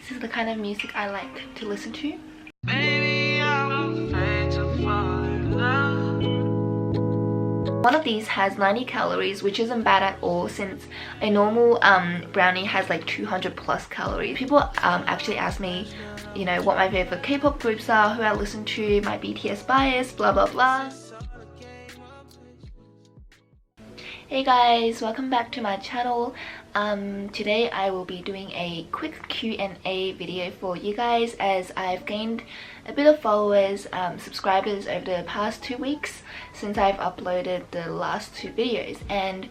This is the kind of music I like to listen to. Baby, I'm afraid to fall in love. One of these has 90 calories, which isn't bad at all since a normal brownie has like 200 plus calories. People actually ask me, you know, what my favorite K-pop groups are, who I listen to, my BTS bias, blah blah blah. Hey guys, welcome back to my channel. Today I will be doing a quick Q&A video for you guys as I've gained a bit of followers, subscribers over the past 2 weeks since I've uploaded the last 2 videos, and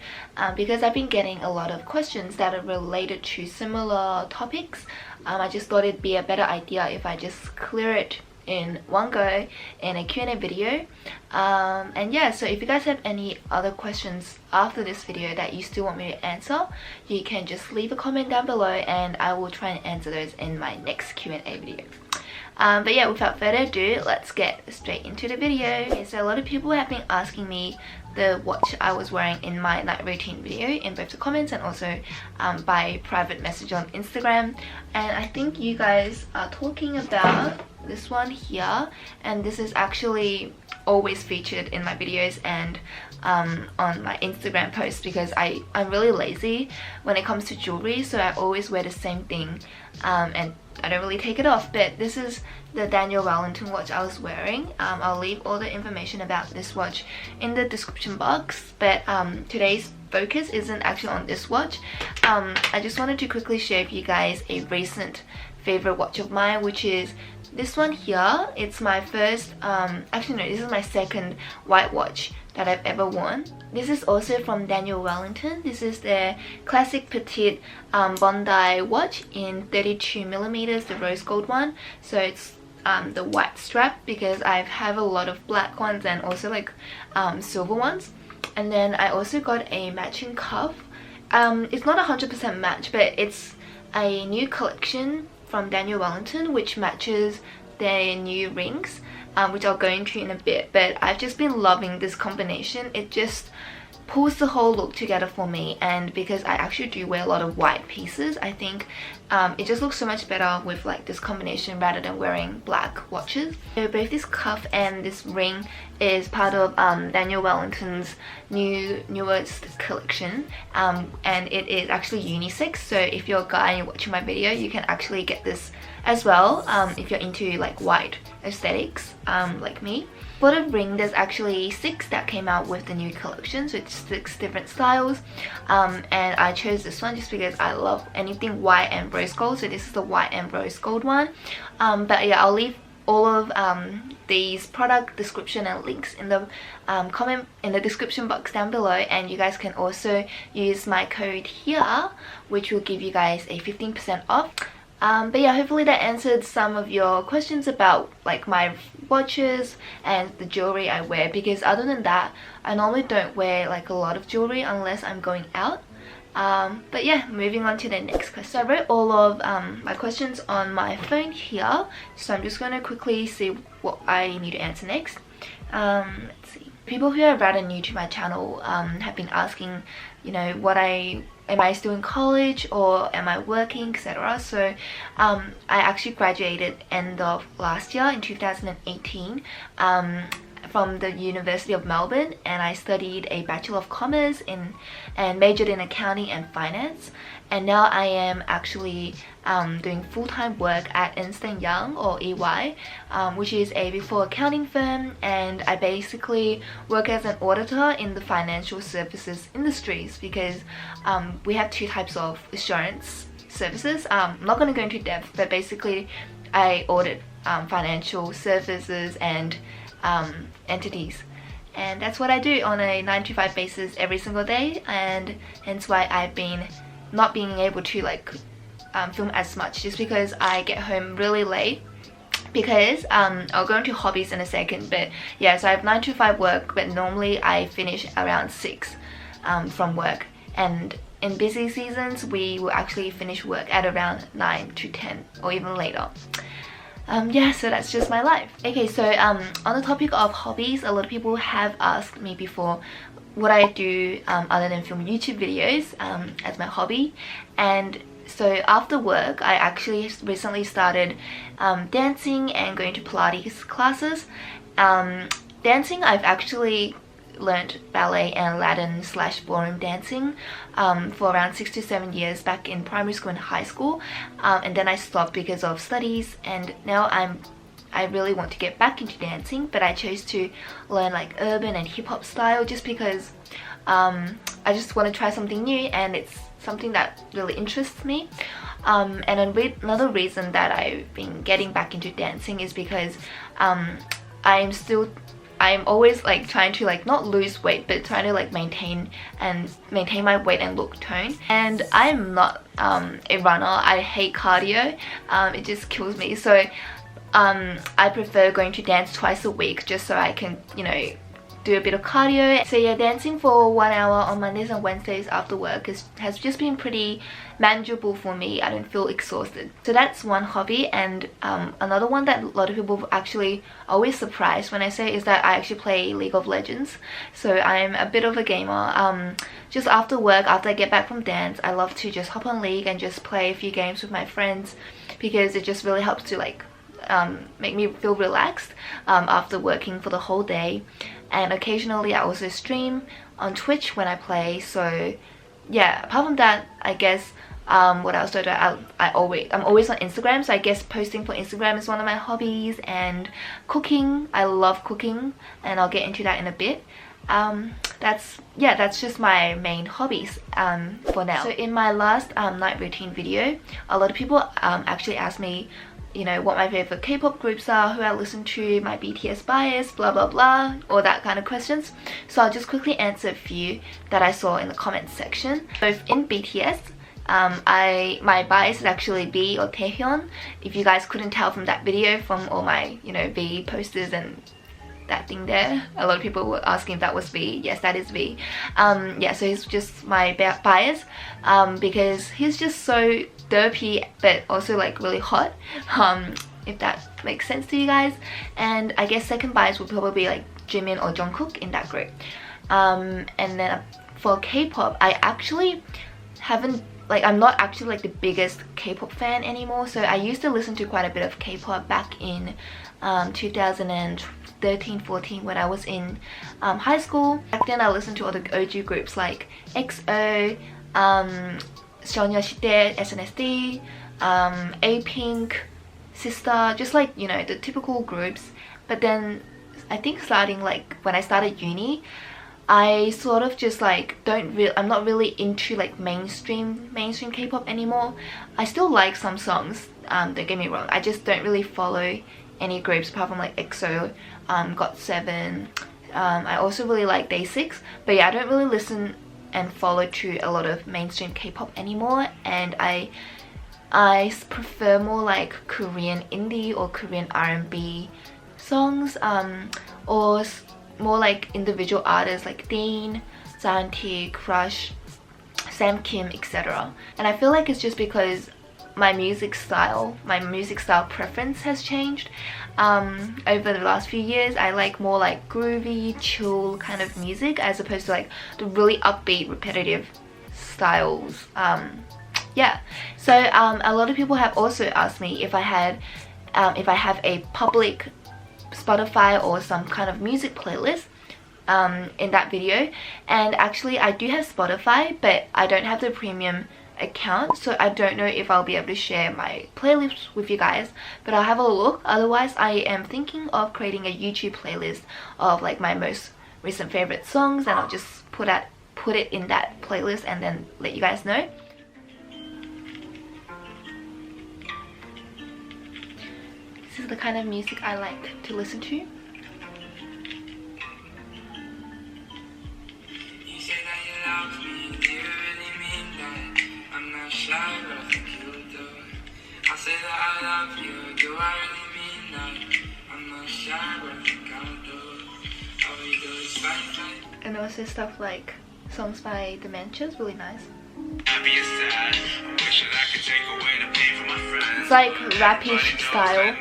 because I've been getting a lot of questions that are related to similar topics, I just thought it'd be a better idea if I just clear it in one go in a Q&A video. And yeah, so if you guys have any other questions after this video that you still want me to answer, you can just leave a comment down below and I will try and answer those in my next Q&A video. But yeah, without further ado, let's get straight into the video. Okay, so a lot of people have been asking me the watch I was wearing in my night routine video in both the comments and also by private message on Instagram, and I think you guys are talking about this one here, and this is actually always featured in my videos and on my Instagram posts because I'm really lazy when it comes to jewelry, so I always wear the same thing and I don't really take it off. But this is the Daniel Wellington watch I was wearing. I'll leave all the information about this watch in the description box, but today's focus isn't actually on this watch. I just wanted to quickly share with you guys a recent favorite watch of mine, which is this one here. It's my first, actually no, this is my second white watch that I've ever worn. This is also from Daniel Wellington. This is their classic Petite Bondi watch in 32mm, the rose gold one. So it's the white strap because I have a lot of black ones and also like silver ones. And then I also got a matching cuff. It's not 100% match, but it's a new collection from Daniel Wellington which matches their new rings, which I'll go into in a bit. But I've just been loving this combination. It just pulls the whole look together for me, and because I actually do wear a lot of white pieces, I think it just looks so much better with like this combination rather than wearing black watches. So both this cuff and this ring is part of Daniel Wellington's newest collection, and it is actually unisex, so if you're a guy and you're watching my video, you can actually get this as well if you're into like white aesthetics like me. For the ring, there's actually 6 that came out with the new collection, so it's 6 different styles, and I chose this one just because I love anything white and rose gold, so this is the white and rose gold one. But yeah, I'll leave all of these product description and links in the comment in the description box down below, and you guys can also use my code here, which will give you guys a 15% off. But yeah, hopefully that answered some of your questions about like my watches and the jewelry I wear, because other than that I normally don't wear like a lot of jewelry unless I'm going out. But yeah, moving on to the next question. So I wrote all of my questions on my phone here, so I'm just going to quickly see what I need to answer next. Let's see. People who are rather new to my channel have been asking, you know, am I still in college or am I working, etc. So I actually graduated end of last year in 2018 from the University of Melbourne, and I studied a Bachelor of Commerce and majored in accounting and finance, and now I am actually doing full-time work at Ernst & Young or EY, which is a Big Four accounting firm, and I basically work as an auditor in the financial services industries because we have 2 types of assurance services. I'm not going to go into depth, but basically I audit financial services and entities, and that's what I do on a 9 to 5 basis every single day, and hence why I've been not being able to like film as much, just because I get home really late. Because I'll go into hobbies in a second, but yeah, so I have 9 to 5 work, but normally I finish around 6 from work, and in busy seasons we will actually finish work at around 9 to 10 or even later. Yeah, so that's just my life. Okay, so on the topic of hobbies, a lot of people have asked me before what I do other than film YouTube videos as my hobby, and So after work, I actually recently started dancing and going to Pilates classes. Dancing, I've actually learned ballet and Latin / ballroom dancing for around 6 to 7 years back in primary school and high school, and then I stopped because of studies, and now I really want to get back into dancing, but I chose to learn like urban and hip-hop style just because I just want to try something new, and it's something that really interests me. And another reason that I've been getting back into dancing is because I'm always like trying to like not lose weight, but trying to like maintain my weight and look tone. And I'm not a runner. I hate cardio. It just kills me. So I prefer going to dance twice a week just so I can, you know, do a bit of cardio. So yeah, dancing for 1 hour on Mondays and Wednesdays after work has just been pretty manageable for me. I don't feel exhausted. So that's one hobby. And another one that a lot of people actually always surprised when I say is that I actually play League of Legends. So I'm a bit of a gamer. Just after work, after I get back from dance, I love to just hop on League and just play a few games with my friends, because it just really helps to like make me feel relaxed after working for the whole day. And occasionally I also stream on Twitch when I play. So yeah, apart from that, I guess what else do I do? I'm always on Instagram, so I guess posting for Instagram is one of my hobbies. And cooking, I love cooking, and I'll get into that in a bit. That's just my main hobbies for now. So in my last night routine video, a lot of people actually asked me, you know, what my favorite K-pop groups are, who I listen to, my BTS bias, blah blah blah, all that kind of questions. So I'll just quickly answer a few that I saw in the comments section. So in BTS, my bias is actually V or Taehyun. If you guys couldn't tell from that video, from all my, you know, V posters and that thing there, a lot of people were asking if that was V. Yes, that is V. Yeah, so he's just my bias because he's just so derpy but also like really hot, if that makes sense to you guys. And I guess second bias would probably be like Jimin or Jungkook in that group. And then for K-pop, I actually haven't, like, I'm not actually like the biggest K-pop fan anymore. So I used to listen to quite a bit of K-pop back in 2013-14 when I was in high school. Back then I listened to other OG groups like EXO, 소녀시대, SNSD, A-Pink, Sister, just like, you know, the typical groups. But then I think starting like when I started uni, I sort of just like I'm not really into like mainstream K-pop anymore. I still like some songs, don't get me wrong. I just don't really follow any groups apart from like EXO, GOT7. I also really like Day6, but yeah, I don't really listen and follow to a lot of mainstream K-pop anymore. And I prefer more like Korean indie or Korean R&B songs, or more like individual artists like Dean, Satin, Crush, Sam Kim, etc. And I feel like it's just because my music style preference has changed over the last few years. I like more like groovy, chill kind of music as opposed to like the really upbeat, repetitive styles. Yeah, so a lot of people have also asked me if I have a public Spotify or some kind of music playlist in that video. And actually I do have Spotify, but I don't have the premium account, so I don't know if I'll be able to share my playlist with you guys, but I'll have a look. Otherwise, I am thinking of creating a YouTube playlist of like my most recent favorite songs, and I'll just put it in that playlist and then let you guys know. This is the kind of music I like to listen to. And also stuff like songs by Dementia is really nice. It's like rap-ish style.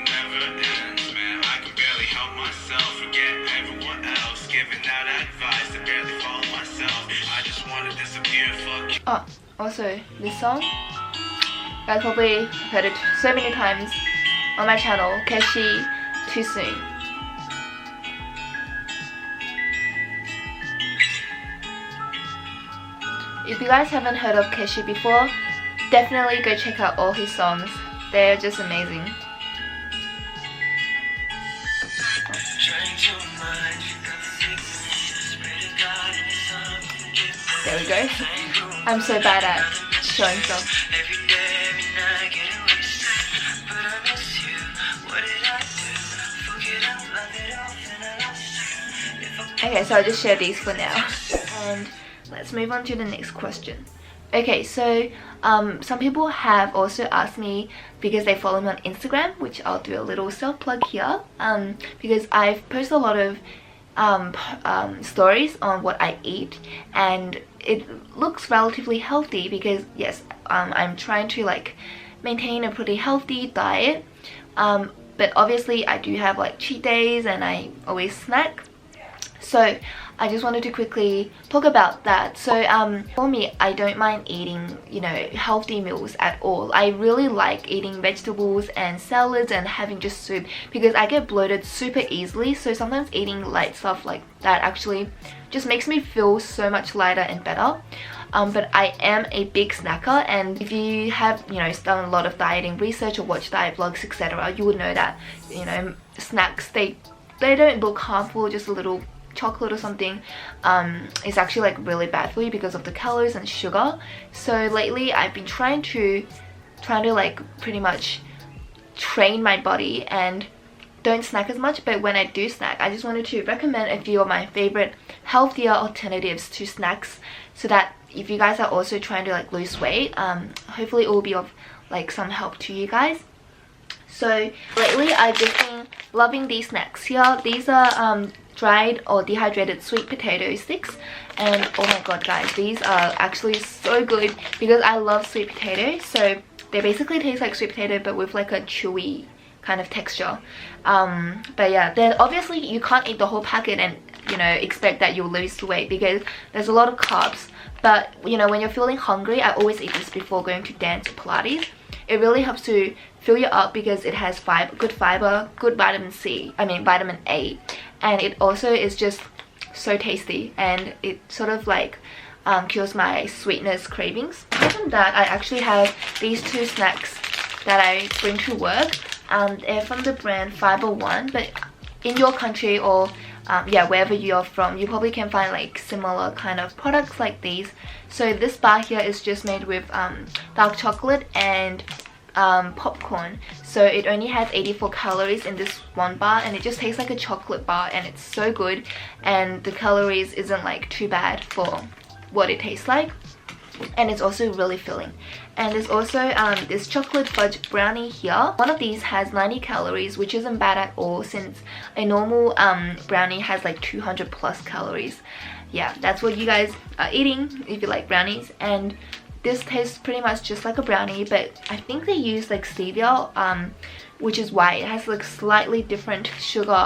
Oh, also this song, You guys probably heard it so many times on my channel, Keshi Too Soon. If you guys haven't heard of Keshi before, definitely go check out all his songs. They're just amazing. There we go. I'm so bad at showing stuff. Okay, so I'll just share these for now. And let's move on to the next question. Okay, so some people have also asked me, because they follow me on Instagram, which I'll do a little self-plug here, because I've posted a lot of stories on what I eat, and it looks relatively healthy because yes, I'm trying to like maintain a pretty healthy diet, but obviously I do have like cheat days and I always snack. So I just wanted to quickly talk about that. So for me, I don't mind eating, you know, healthy meals at all. I really like eating vegetables and salads and having just soup because I get bloated super easily. So sometimes eating light stuff like that actually just makes me feel so much lighter and better. But I am a big snacker, and if you have, you know, done a lot of dieting research or watched diet vlogs, etc., you would know that, you know, snacks, they don't look harmful. Just a little chocolate or something is actually like really bad for you because of the calories and sugar. So lately I've been trying to like pretty much train my body and don't snack as much, but when I do snack, I just wanted to recommend a few of my favorite healthier alternatives to snacks, so that if you guys are also trying to like lose weight, hopefully it will be of like some help to you guys. So lately I've just been loving these snacks here. These are dried or dehydrated sweet potato sticks, and oh my god guys, these are actually so good because I love sweet potatoes. So they basically taste like sweet potato but with like a chewy kind of texture. But yeah, then obviously you can't eat the whole packet and, you know, expect that you'll lose weight because there's a lot of carbs. But you know, when you're feeling hungry, I always eat this before going to dance or Pilates. It really helps to fill you up because it has good fiber, good vitamin A, and it also is just so tasty, and it sort of like cures my sweetness cravings. Apart from that, I actually have these two snacks that I bring to work. They're from the brand Fiber One, but in your country or yeah, wherever you're from, you probably can find like similar kind of products like these. So this bar here is just made with dark chocolate and popcorn, so it only has 84 calories in this one bar, and it just tastes like a chocolate bar, and it's so good, and the calories isn't like too bad for what it tastes like, and it's also really filling. And there's also this chocolate fudge brownie here. One of these has 90 calories, which isn't bad at all since a normal brownie has like 200 plus calories. Yeah, that's what you guys are eating if you like brownies. And this tastes pretty much just like a brownie, but I think they use like stevia, which is why it has like slightly different sugary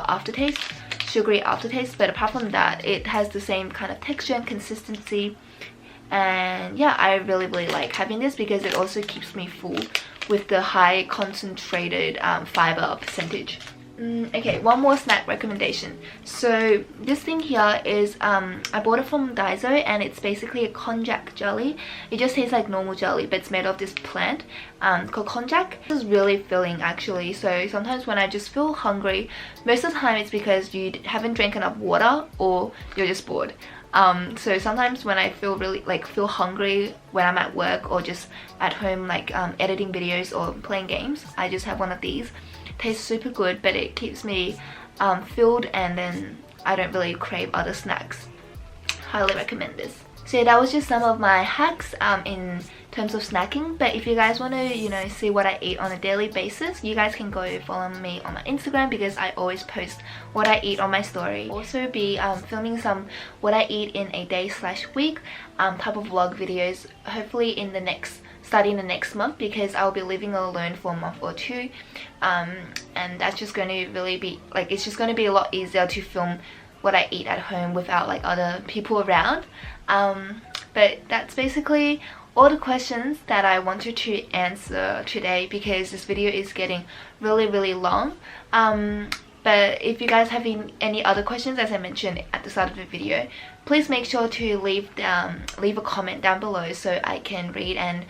aftertaste. But apart from that, it has the same kind of texture and consistency. And yeah, I really like having this because it also keeps me full with the high concentrated fiber percentage. Okay, one more snack recommendation. So this thing here is I bought it from Daiso, and it's basically a konjac jelly. It just tastes like normal jelly, but it's made of this plant called konjac. This is really filling actually. So sometimes when I just feel hungry, most of the time it's because you haven't drank enough water or you're just bored. So sometimes when I feel really feel hungry when I'm at work or just at home like editing videos or playing games, I just have one of these. Tastes super good, but it keeps me filled, and then I don't really crave other snacks. Highly recommend this. So that was just some of my hacks in terms of snacking. But if you guys want to, you know, see what I eat on a daily basis, you guys can go follow me on my Instagram because I always post what I eat on my story. Also be filming some what I eat in a day/week type of vlog videos, hopefully in the starting the next month, because I'll be living alone for a month or two, and that's just going to really be like, it's just going to be a lot easier to film what I eat at home without like other people around. But that's basically all the questions that I wanted to answer today because this video is getting really long. But if you guys have any other questions, as I mentioned at the start of the video, please make sure to leave a comment down below so I can read and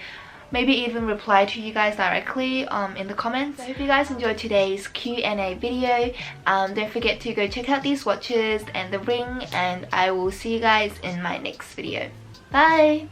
maybe even reply to you guys directly in the comments. So I hope you guys enjoyed today's Q&A video. Don't forget to go check out these watches and the ring, and I will see you guys in my next video. Bye!